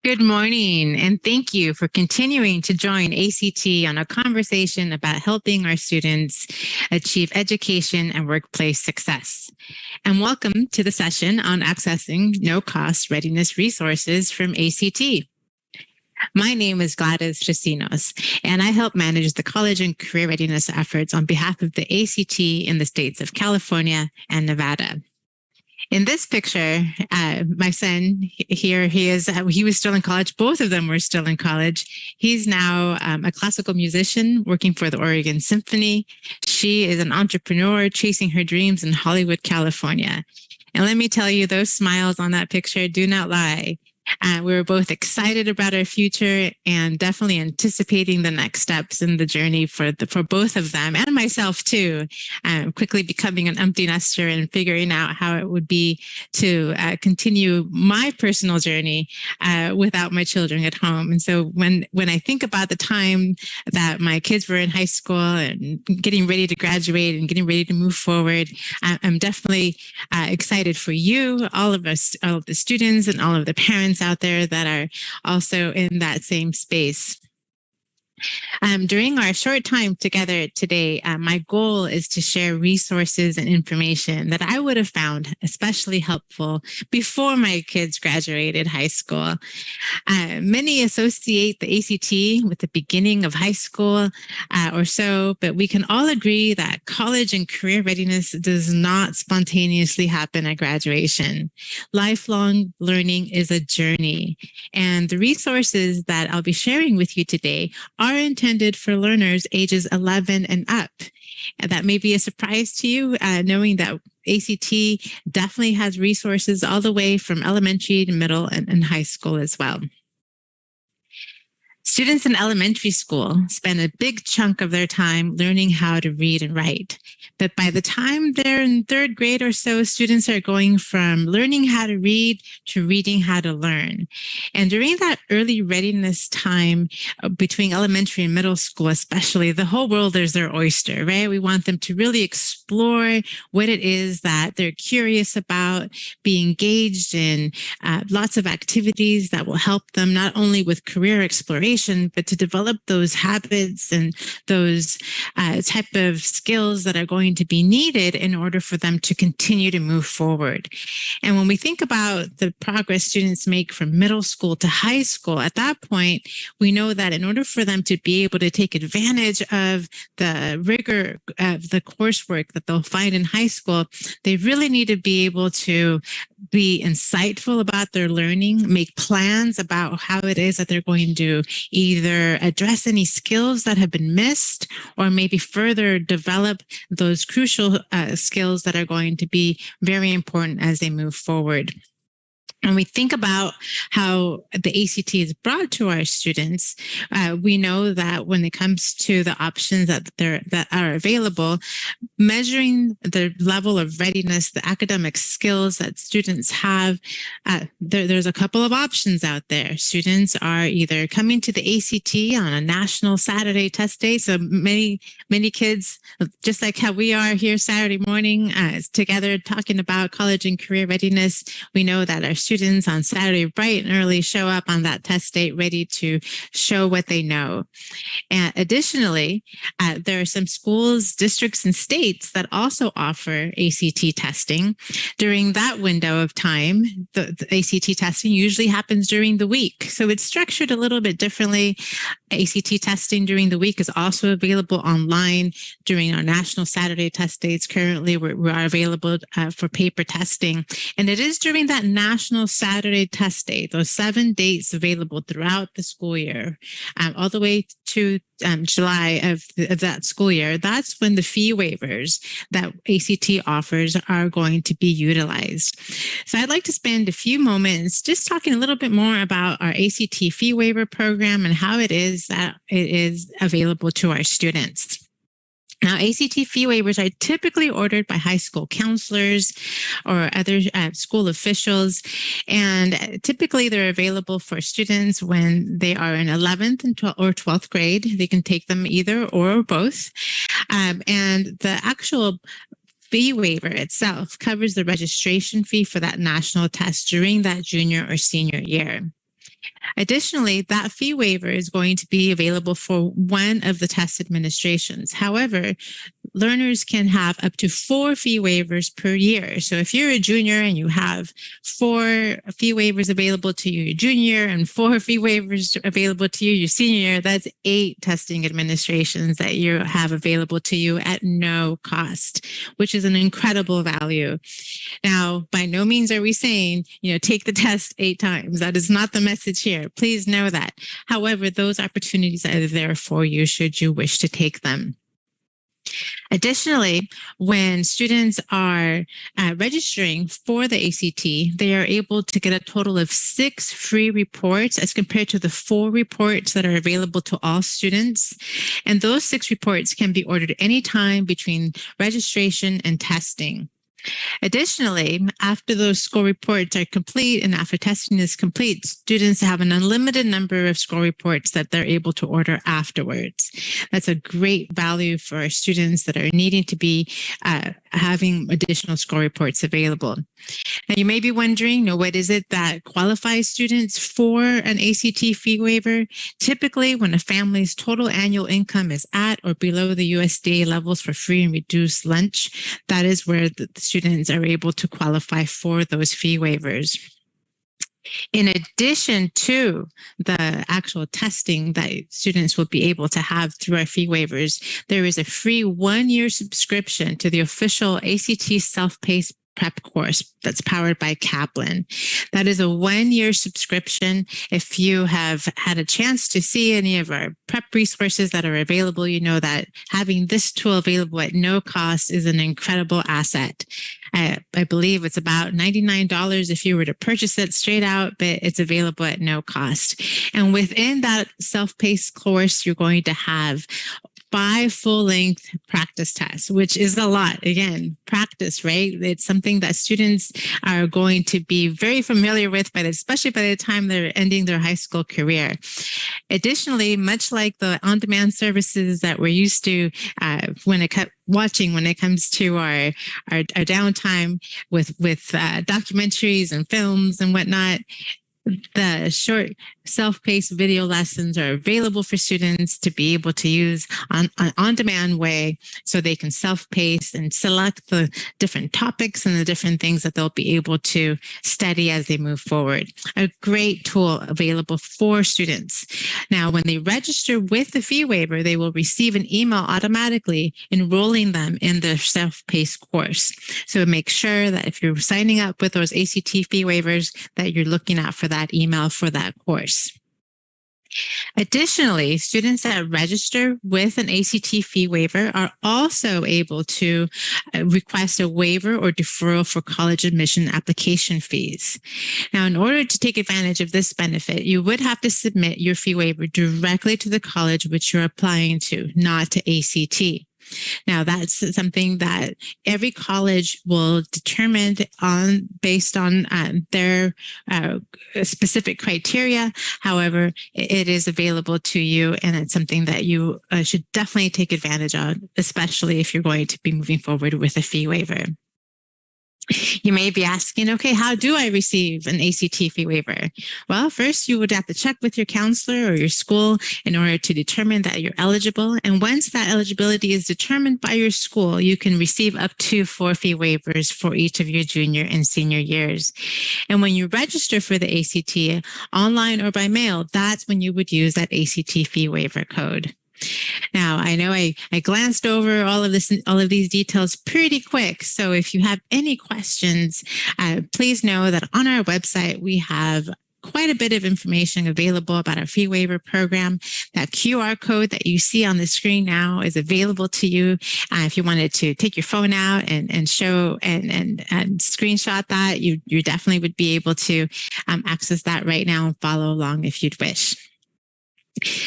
Good morning, and thank you for continuing to join ACT on a conversation about helping our students achieve education and workplace success. And welcome to the session on accessing no-cost readiness resources from ACT. My name is Gladys Chasinos, and I help manage the college and career readiness efforts on behalf of the ACT in the states of California and Nevada. In this picture, my son here, he was still in college. Both of them were still in college. He's now a classical musician working for the Oregon Symphony. She is an entrepreneur chasing her dreams in Hollywood, California. And let me tell you, those smiles on that picture do not lie. We were both excited about our future and definitely anticipating the next steps in the journey for both of them and myself too. Quickly becoming an empty nester and figuring out how it would be to continue my personal journey without my children at home. And so when I think about the time that my kids were in high school and getting ready to graduate and getting ready to move forward, I'm definitely excited for you, all of us, all of the students and all of the parents out there that are also in that same space. During our short time together today, my goal is to share resources and information that I would have found especially helpful before my kids graduated high school. Many associate the ACT with the beginning of high school or so, but we can all agree that college and career readiness does not spontaneously happen at graduation. Lifelong learning is a journey, and the resources that I'll be sharing with you today are intended for learners ages 11 and up. And that may be a surprise to you, knowing that ACT definitely has resources all the way from elementary to middle and high school as well. Students in elementary school spend a big chunk of their time learning how to read and write. But by the time they're in third grade or so, students are going from learning how to read to reading how to learn. And during that early readiness time between elementary and middle school, especially, the whole world is their oyster, right? We want them to really explore what it is that they're curious about, be engaged in lots of activities that will help them not only with career exploration, but to develop those habits and those type of skills that are going to be needed in order for them to continue to move forward. And when we think about the progress students make from middle school to high school, at that point, we know that in order for them to be able to take advantage of the rigor of the coursework that they'll find in high school, they really need to be able to be insightful about their learning, make plans about how it is that they're going to either address any skills that have been missed or maybe further develop those crucial skills that are going to be very important as they move forward. When we think about how the ACT is brought to our students, we know that when it comes to the options that are available, measuring the level of readiness, the academic skills that students have, there's a couple of options out there. Students are either coming to the ACT on a national Saturday test day. So many kids, just like how we are here Saturday morning together talking about college and career readiness, we know that our students on Saturday bright and early show up on that test date ready to show what they know. And additionally, there are some schools, districts, and states that also offer ACT testing. During that window of time, the ACT testing usually happens during the week. So it's structured a little bit differently. ACT testing during the week is also available online during our national Saturday test dates. Currently, we are available for paper testing. And it is during that national Saturday test day, those 7 dates available throughout the school year, all the way to July of that school year. That's when the fee waivers that ACT offers are going to be utilized. So I'd like to spend a few moments just talking a little bit more about our ACT fee waiver program and how it is that it is available to our students. Now, ACT fee waivers are typically ordered by high school counselors or other school officials, and typically they're available for students when they are in 11th and 12th or 12th grade. They can take them either or both. And the actual fee waiver itself covers the registration fee for that national test during that junior or senior year. Additionally, that fee waiver is going to be available for one of the test administrations. However, learners can have up to 4 fee waivers per year. So if you're a junior and you have 4 fee waivers available to you your junior and 4 fee waivers available to you your senior year, that's 8 testing administrations that you have available to you at no cost, which is an incredible value. Now, by no means are we saying, take the test 8 times. That is not the message here. Please know that. However, those opportunities are there for you should you wish to take them. Additionally, when students are registering for the ACT, they are able to get a total of 6 free reports as compared to the 4 reports that are available to all students. And those 6 reports can be ordered anytime between registration and testing. Additionally, after those score reports are complete and after testing is complete, students have an unlimited number of score reports that they're able to order afterwards. That's a great value for our students that are needing to be having additional score reports available. Now, you may be wondering, what is it that qualifies students for an ACT fee waiver? Typically, when a family's total annual income is at or below the USDA levels for free and reduced lunch, that is where the students are able to qualify for those fee waivers. In addition to the actual testing that students will be able to have through our fee waivers, there is a free 1-year subscription to the official ACT self-paced prep course that's powered by Kaplan. That is a 1-year subscription. If you have had a chance to see any of our prep resources that are available, you know that having this tool available at no cost is an incredible asset. I believe it's about $99 if you were to purchase it straight out, but it's available at no cost. And within that self-paced course, you're going to have 5 full-length practice tests, which is a lot. Again, practice, right? It's something that students are going to be very familiar with, especially by the time they're ending their high school career. Additionally, much like the on-demand services that we're used to when it comes to our downtime with documentaries and films and whatnot, the short self-paced video lessons are available for students to be able to use on-demand way so they can self-pace and select the different topics and the different things that they'll be able to study as they move forward. A great tool available for students. Now, when they register with the fee waiver, they will receive an email automatically enrolling them in their self-paced course. So make sure that if you're signing up with those ACT fee waivers, that you're looking out for that email for that course. Additionally, students that register with an ACT fee waiver are also able to request a waiver or deferral for college admission application fees. Now, in order to take advantage of this benefit, you would have to submit your fee waiver directly to the college which you're applying to, not to ACT. Now, that's something that every college will determine based on their specific criteria. However, it is available to you, and it's something that you should definitely take advantage of, especially if you're going to be moving forward with a fee waiver. You may be asking, okay, how do I receive an ACT fee waiver? Well, first you would have to check with your counselor or your school in order to determine that you're eligible. And once that eligibility is determined by your school, you can receive up to 4 fee waivers for each of your junior and senior years. And when you register for the ACT online or by mail, that's when you would use that ACT fee waiver code. Now, I know I glanced over all of these details pretty quick. So if you have any questions, please know that on our website, we have quite a bit of information available about our fee waiver program. That QR code that you see on the screen now is available to you. If you wanted to take your phone out and show and screenshot that, you definitely would be able to access that right now and follow along if you'd wish.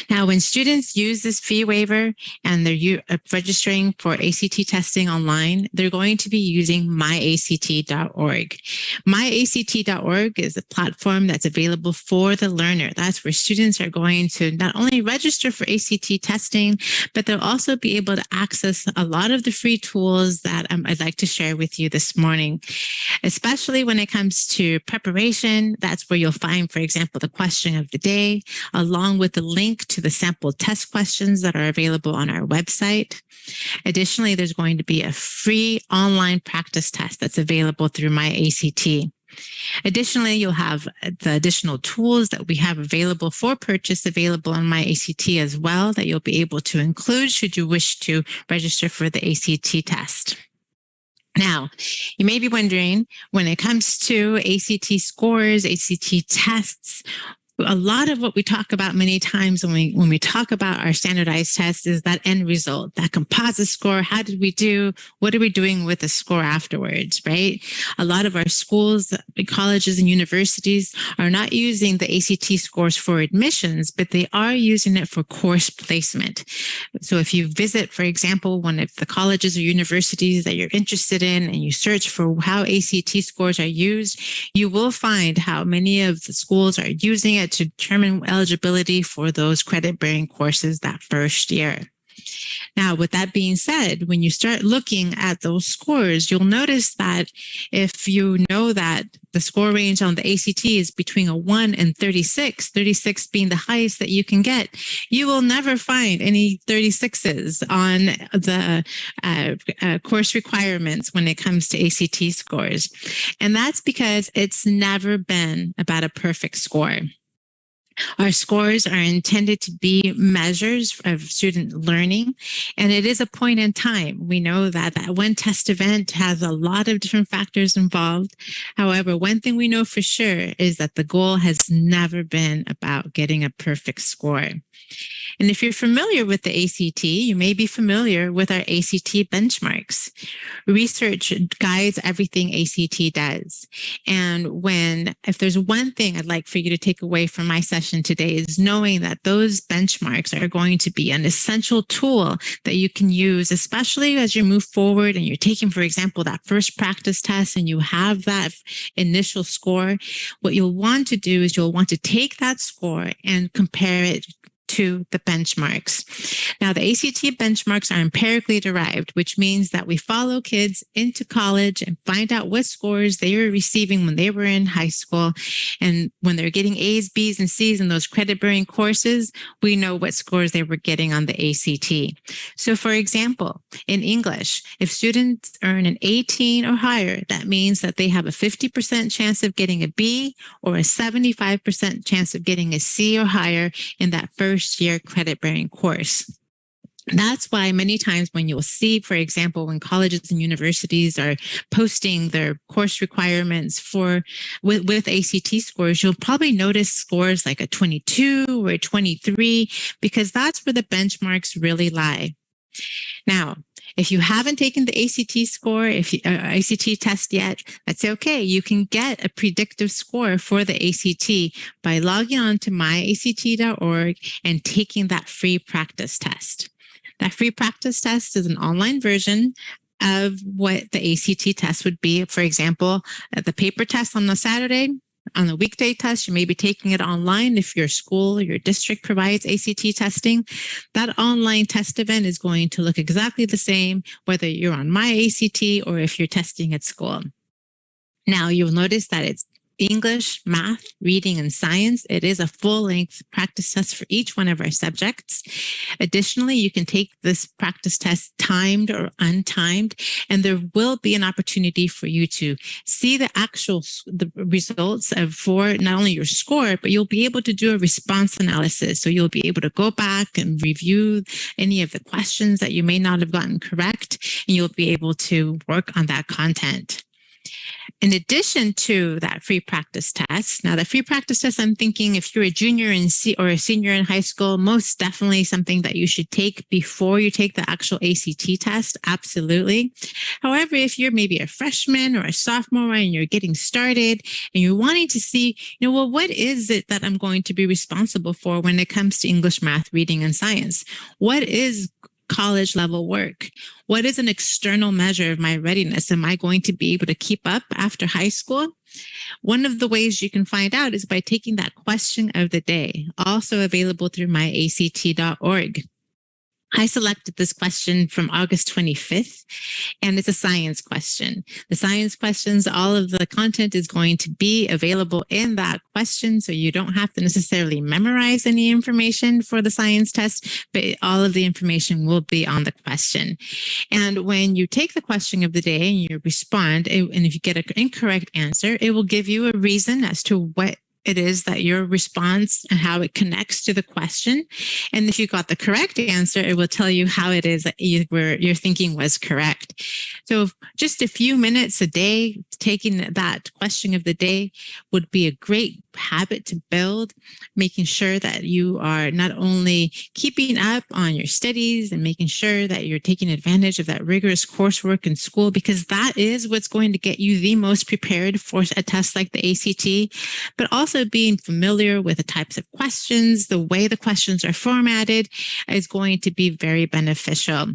Now, when students use this fee waiver and they're registering for ACT testing online, they're going to be using MyACT.org. MyACT.org is a platform that's available for the learner. That's where students are going to not only register for ACT testing, but they'll also be able to access a lot of the free tools that I'd like to share with you this morning. Especially when it comes to preparation, that's where you'll find, for example, the question of the day, along with the link to the sample test questions that are available on our website. Additionally, there's going to be a free online practice test that's available through MyACT. Additionally, you'll have the additional tools that we have available for purchase available on MyACT as well that you'll be able to include should you wish to register for the ACT test. Now, you may be wondering, when it comes to ACT scores, ACT tests, a lot of what we talk about many times when we talk about our standardized tests is that end result, that composite score. How did we do? What are we doing with the score afterwards, right? A lot of our schools, colleges, and universities are not using the ACT scores for admissions, but they are using it for course placement. So if you visit, for example, one of the colleges or universities that you're interested in and you search for how ACT scores are used, you will find how many of the schools are using it to determine eligibility for those credit-bearing courses that first year. Now, with that being said, when you start looking at those scores, you'll notice that if you know that the score range on the ACT is between a 1 and 36, 36 being the highest that you can get, you will never find any 36s on the course requirements when it comes to ACT scores. And that's because it's never been about a perfect score. Our scores are intended to be measures of student learning, and it is a point in time. We know that that one test event has a lot of different factors involved. However, one thing we know for sure is that the goal has never been about getting a perfect score. And if you're familiar with the ACT, you may be familiar with our ACT benchmarks. Research guides everything ACT does. And if there's one thing I'd like for you to take away from my session today is knowing that those benchmarks are going to be an essential tool that you can use, especially as you move forward and you're taking, for example, that first practice test and you have that initial score. What you'll want to do is you'll want to take that score and compare it to the benchmarks. Now, the ACT benchmarks are empirically derived, which means that we follow kids into college and find out what scores they were receiving when they were in high school. And when they're getting A's, B's, and C's in those credit-bearing courses, we know what scores they were getting on the ACT. So, for example, in English, if students earn an 18 or higher, that means that they have a 50% chance of getting a B or a 75% chance of getting a C or higher in that first year credit-bearing course. That's why many times when you'll see, for example, when colleges and universities are posting their course requirements with ACT scores, you'll probably notice scores like a 22 or a 23, because that's where the benchmarks really lie. Now, if you haven't taken the ACT score, ACT test yet, that's okay. You can get a predictive score for the ACT by logging on to myact.org and taking that free practice test. That free practice test is an online version of what the ACT test would be. For example, the paper test on the Saturday. On the weekday test, you may be taking it online if your school or your district provides ACT testing. That online test event is going to look exactly the same, whether you're on MyACT or if you're testing at school. Now, you'll notice that it's English, math, reading, and science. It is a full-length practice test for each one of our subjects. Additionally, you can take this practice test timed or untimed, and there will be an opportunity for you to see the results for not only your score, but you'll be able to do a response analysis. So you'll be able to go back and review any of the questions that you may not have gotten correct, and you'll be able to work on that content. In addition to that free practice test, now the free practice test, I'm thinking if you're a junior or a senior in high school, most definitely something that you should take before you take the actual ACT test. Absolutely. However, if you're maybe a freshman or a sophomore and you're getting started and you're wanting to see, well, what is it that I'm going to be responsible for when it comes to English, math, reading, and science? What is college level work? What is an external measure of my readiness? Am I going to be able to keep up after high school? One of the ways you can find out is by taking that question of the day, also available through myact.org. I selected this question from August 25th, and it's a science question. The science questions, all of the content is going to be available in that question, so you don't have to necessarily memorize any information for the science test, but all of the information will be on the question. And when you take the question of the day and you respond, and if you get an incorrect answer, it will give you a reason as to what it is that your response and how it connects to the question. And if you got the correct answer, it will tell you how it is that your thinking was correct. So just a few minutes a day, taking that question of the day would be a great habit to build, making sure that you are not only keeping up on your studies and making sure that you're taking advantage of that rigorous coursework in school, because that is what's going to get you the most prepared for a test like the ACT, but also being familiar with the types of questions, the way the questions are formatted is going to be very beneficial.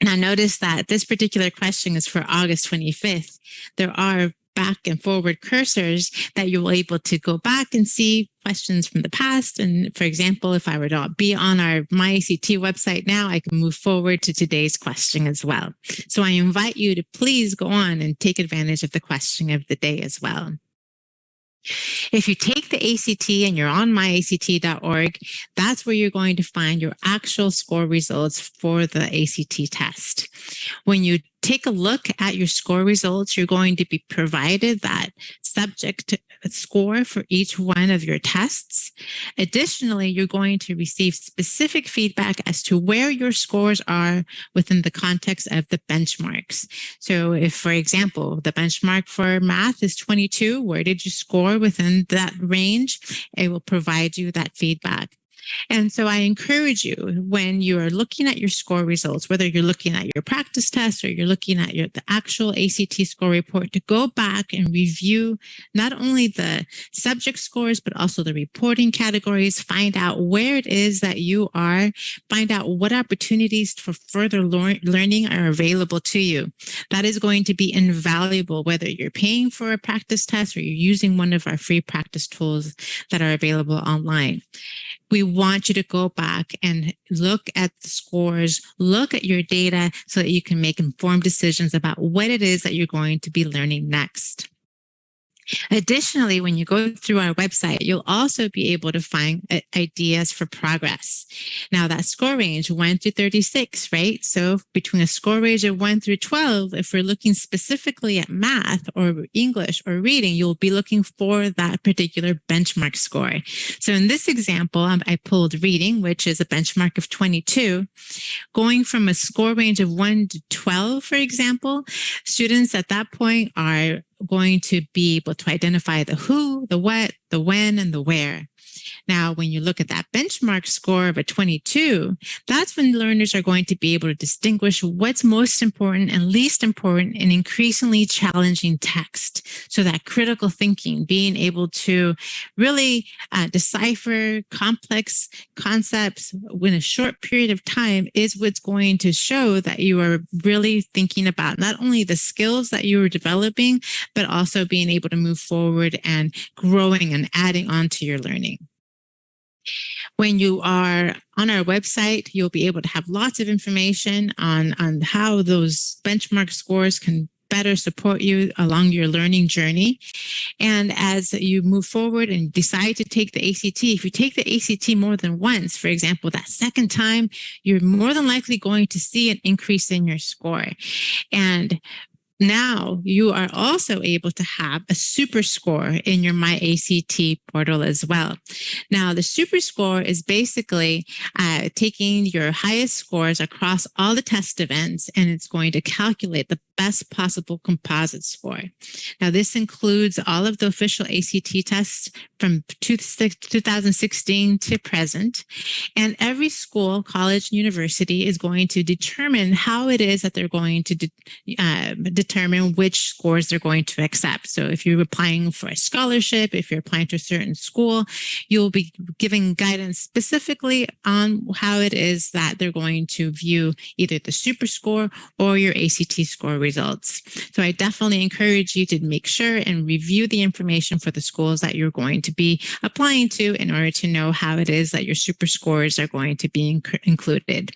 Now, notice that this particular question is for August 25th. There are back and forward cursors that you'll be able to go back and see questions from the past. And for example, if I were to be on our MyACT website now, I can move forward to today's question as well. So I invite you to please go on and take advantage of the question of the day as well. If you take the ACT and you're on myact.org, that's where you're going to find your actual score results for the ACT test. When you take a look at your score results, you're going to be provided that subject score for each one of your tests. Additionally, you're going to receive specific feedback as to where your scores are within the context of the benchmarks. So if, for example, the benchmark for math is 22, where did you score within that range? It will provide you that feedback. And so I encourage you, when you are looking at your score results, whether you're looking at your practice test or you're looking at the actual ACT score report, to go back and review not only the subject scores, but also the reporting categories, find out where it is that you are, find out what opportunities for further learning are available to you. That is going to be invaluable, whether you're paying for a practice test or you're using one of our free practice tools that are available online. We want you to go back and look at the scores, look at your data so that you can make informed decisions about what it is that you're going to be learning next. Additionally, when you go through our website, you'll also be able to find ideas for progress. Now, that score range 1 through 36, right? So between a score range of 1 through 12, if we're looking specifically at math or English or reading, you'll be looking for that particular benchmark score. So in this example, I pulled reading, which is a benchmark of 22. Going from a score range of 1 to 12, for example, students at that point are going to be able to identify the who, the what, the when, and the where. Now, when you look at that benchmark score of a 22, that's when learners are going to be able to distinguish what's most important and least important in increasingly challenging text. So that critical thinking, being able to really decipher complex concepts in a short period of time, is what's going to show that you are really thinking about not only the skills that you are developing, but also being able to move forward and growing and adding on to your learning. When you are on our website, you'll be able to have lots of information on how those benchmark scores can better support you along your learning journey. And as you move forward and decide to take the ACT, if you take the ACT more than once, for example, that second time, you're more than likely going to see an increase in your score. And Now you are also able to have a super score in your MyACT portal as well. Now the super score is basically taking your highest scores across all the test events, and it's going to calculate the best possible composite score. Now this includes all of the official ACT tests from 2016 to present, and every school, college, and university is going to determine how it is that they're going to determine which scores they're going to accept. So if you're applying for a scholarship, if you're applying to a certain school, you'll be giving guidance specifically on how it is that they're going to view either the super score or your ACT score results. So I definitely encourage you to make sure and review the information for the schools that you're going to be applying to in order to know how it is that your super scores are going to be included.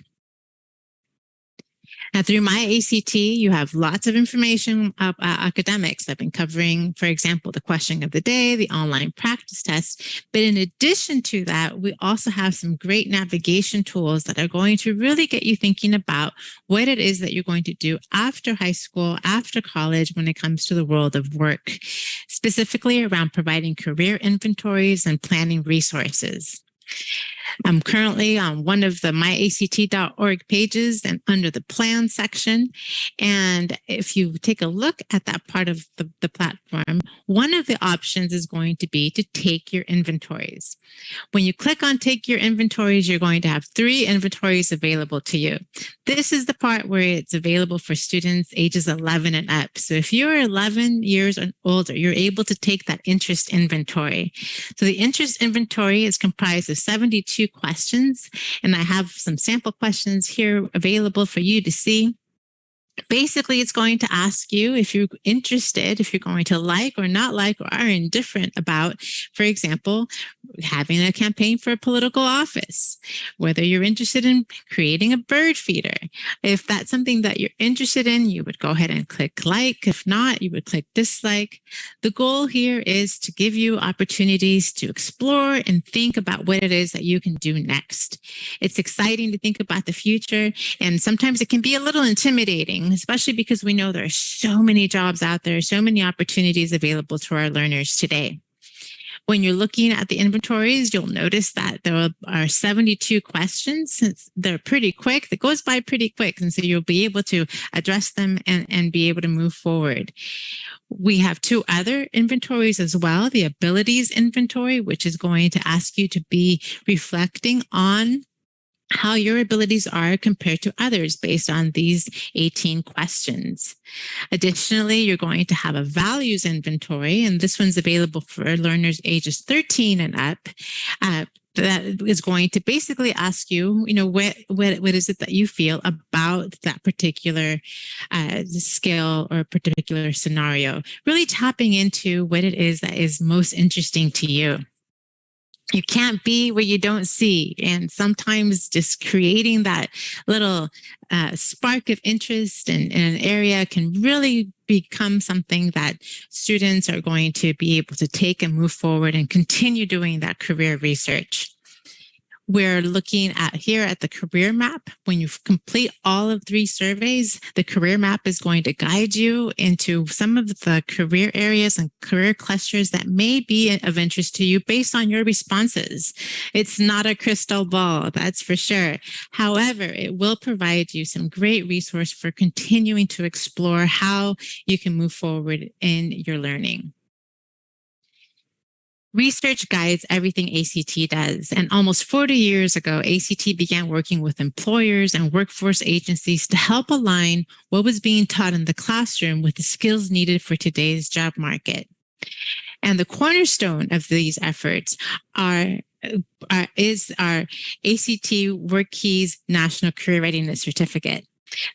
Now, through MyACT, you have lots of information about academics. I've been covering, for example, the question of the day, the online practice test. But in addition to that, we also have some great navigation tools that are going to really get you thinking about what it is that you're going to do after high school, after college, when it comes to the world of work, specifically around providing career inventories and planning resources. I'm currently on one of the myact.org pages and under the plan section. And if you take a look at that part of the platform, one of the options is going to be to take your inventories. When you click on take your inventories, you're going to have 3 inventories available to you. This is the part where it's available for students ages 11 and up. So if you're 11 years and older, you're able to take that interest inventory. So the interest inventory is comprised of 72 questions, and I have some sample questions here available for you to see. Basically, it's going to ask you if you're interested, if you're going to like or not like or are indifferent about, for example, having a campaign for a political office, whether you're interested in creating a bird feeder. If that's something that you're interested in, you would go ahead and click like. If not, you would click dislike. The goal here is to give you opportunities to explore and think about what it is that you can do next. It's exciting to think about the future, and sometimes it can be a little intimidating, especially because we know there are so many jobs out there, so many opportunities available to our learners today. When you're looking at the inventories, you'll notice that there are 72 questions. Since they're pretty quick, it goes by pretty quick. And so you'll be able to address them and be able to move forward. We have 2 other inventories as well. The abilities inventory, which is going to ask you to be reflecting on how your abilities are compared to others based on these 18 questions. Additionally, you're going to have a values inventory, and this one's available for learners ages 13 and up. That is going to basically ask you, what is it that you feel about that particular skill or particular scenario, really tapping into what it is that is most interesting to you. You can't be what you don't see. And sometimes just creating that little spark of interest in an area can really become something that students are going to be able to take and move forward and continue doing that career research. We're looking at here at the career map. When you complete all of 3 surveys, the career map is going to guide you into some of the career areas and career clusters that may be of interest to you based on your responses. It's not a crystal ball, that's for sure. However, it will provide you some great resource for continuing to explore how you can move forward in your learning. Research guides everything ACT does, and almost 40 years ago, ACT began working with employers and workforce agencies to help align what was being taught in the classroom with the skills needed for today's job market. And the cornerstone of these efforts is our ACT WorkKeys National Career Readiness Certificate.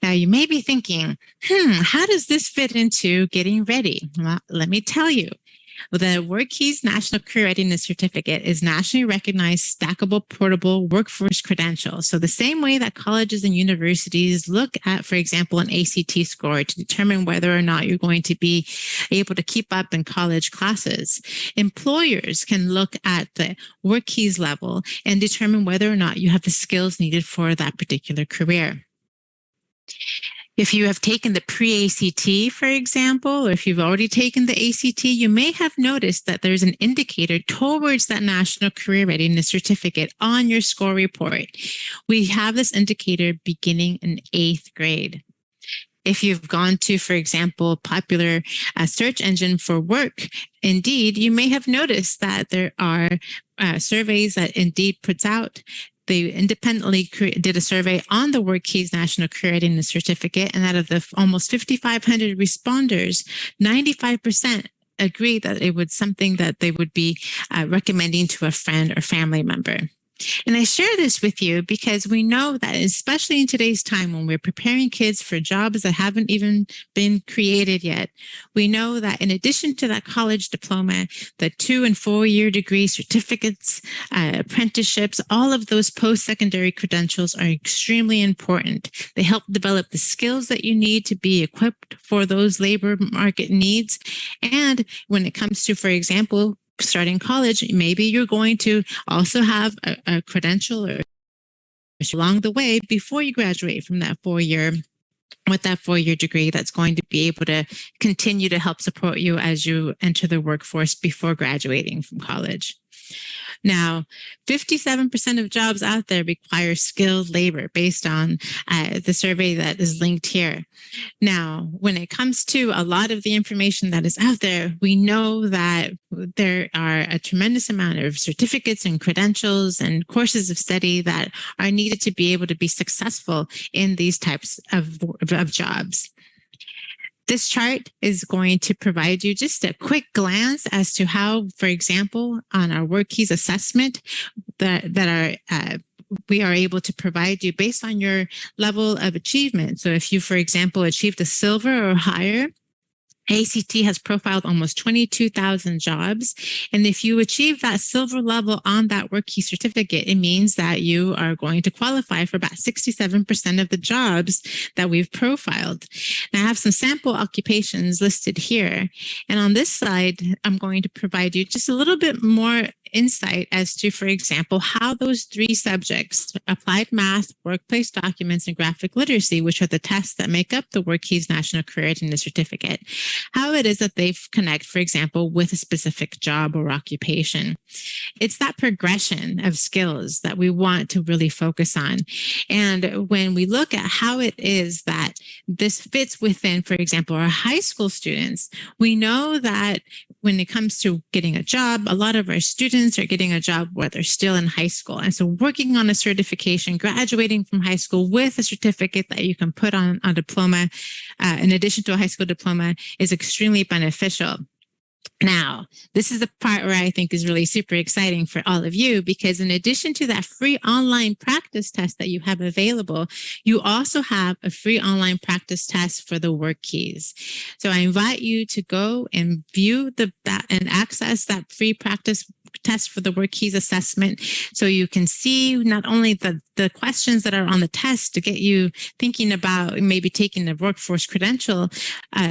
Now, you may be thinking, how does this fit into getting ready? Well, let me tell you. The WorkKeys National Career Readiness Certificate is nationally recognized stackable portable workforce credential. So the same way that colleges and universities look at, for example, an ACT score to determine whether or not you're going to be able to keep up in college classes, employers can look at the WorkKeys level and determine whether or not you have the skills needed for that particular career. If you have taken the pre-ACT, for example, or if you've already taken the ACT, you may have noticed that there's an indicator towards that National Career Readiness Certificate on your score report. We have this indicator beginning in 8th grade. If you've gone to, for example, popular search engine for work, Indeed, you may have noticed that there are surveys that Indeed puts out. They independently did a survey on the WorkKeys National Career Readiness Certificate, and out of the almost 5,500 responders, 95% agreed that it was something that they would be recommending to a friend or family member. And I share this with you because we know that, especially in today's time when we're preparing kids for jobs that haven't even been created yet, we know that in addition to that college diploma, the 2- and 4-year degree certificates, apprenticeships, all of those post-secondary credentials are extremely important. They help develop the skills that you need to be equipped for those labor market needs. And when it comes to, for example, starting college, maybe you're going to also have a credential or along the way before you graduate from that 4-year with that 4-year degree that's going to be able to continue to help support you as you enter the workforce before graduating from college. Now, 57% of jobs out there require skilled labor based on the survey that is linked here. Now, when it comes to a lot of the information that is out there, we know that there are a tremendous amount of certificates and credentials and courses of study that are needed to be able to be successful in these types of jobs. This chart is going to provide you just a quick glance as to how, for example, on our WorkKeys assessment we are able to provide you based on your level of achievement. So if you, for example, achieved a silver or higher, ACT has profiled almost 22,000 jobs. And if you achieve that silver level on that WorkKey certificate, it means that you are going to qualify for about 67% of the jobs that we've profiled. Now, I have some sample occupations listed here. And on this slide, I'm going to provide you just a little bit more insight as to, for example, how those 3 subjects, applied math, workplace documents, and graphic literacy, which are the tests that make up the WorkKeys National Career Readiness Certificate, how it is that they connect, for example, with a specific job or occupation. It's that progression of skills that we want to really focus on. And when we look at how it is that this fits within, for example, our high school students, we know that when it comes to getting a job, a lot of our students are getting a job while they're still in high school. And so working on a certification, graduating from high school with a certificate that you can put on a diploma, in addition to a high school diploma, is extremely beneficial. Now, this is the part where I think is really super exciting for all of you, because in addition to that free online practice test that you have available, you also have a free online practice test for the WorkKeys. So I invite you to go and view and access that free practice test for the WorkKeys assessment, so you can see not only the questions that are on the test to get you thinking about maybe taking the workforce credential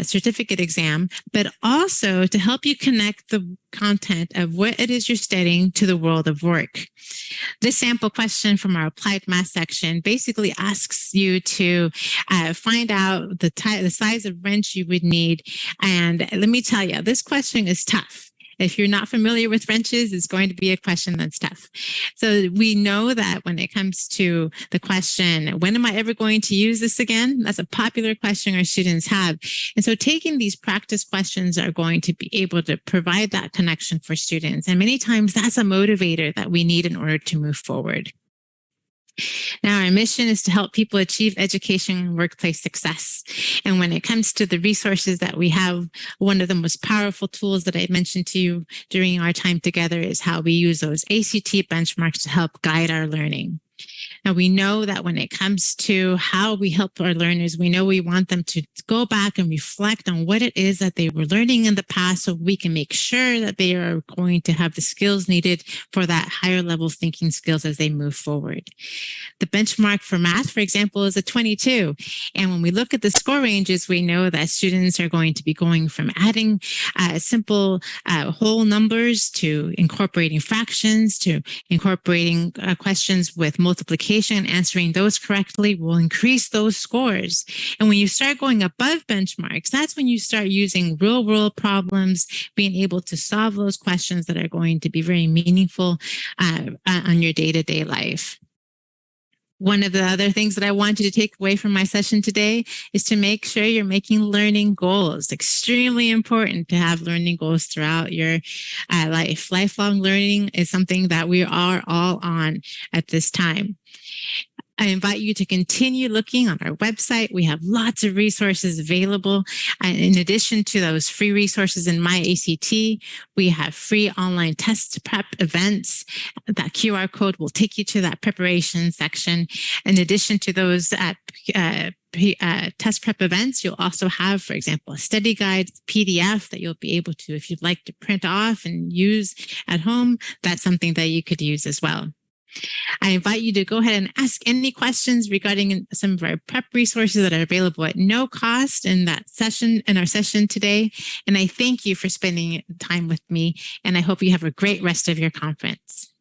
certificate exam, but also to help you connect the content of what it is you're studying to the world of work. This sample question from our applied math section basically asks you to find out the size of wrench you would need. And let me tell you, this question is tough. If you're not familiar with wrenches, it's going to be a question that's tough. So we know that when it comes to the question, when am I ever going to use this again? That's a popular question our students have. And so taking these practice questions are going to be able to provide that connection for students. And many times that's a motivator that we need in order to move forward. Now, our mission is to help people achieve education and workplace success. And when it comes to the resources that we have, one of the most powerful tools that I mentioned to you during our time together is how we use those ACT benchmarks to help guide our learning. Now, we know that when it comes to how we help our learners, we know we want them to go back and reflect on what it is that they were learning in the past, so we can make sure that they are going to have the skills needed for that higher level thinking skills as they move forward. The benchmark for math, for example, is a 22. And when we look at the score ranges, we know that students are going to be going from adding simple whole numbers to incorporating fractions to incorporating questions with multiplication application and answering those correctly will increase those scores. And when you start going above benchmarks, that's when you start using real world problems, being able to solve those questions that are going to be very meaningful on your day-to-day life. One of the other things that I want you to take away from my session today is to make sure you're making learning goals. Extremely important to have learning goals throughout your life. Lifelong learning is something that we are all on at this time. I invite you to continue looking on our website. We have lots of resources available. And in addition to those free resources in MyACT, we have free online test prep events. That QR code will take you to that preparation section. In addition to those test prep events, you'll also have, for example, a study guide PDF that you'll be able to, if you'd like to print off and use at home, that's something that you could use as well. I invite you to go ahead and ask any questions regarding some of our prep resources that are available at no cost in our session today. And I thank you for spending time with me, and I hope you have a great rest of your conference.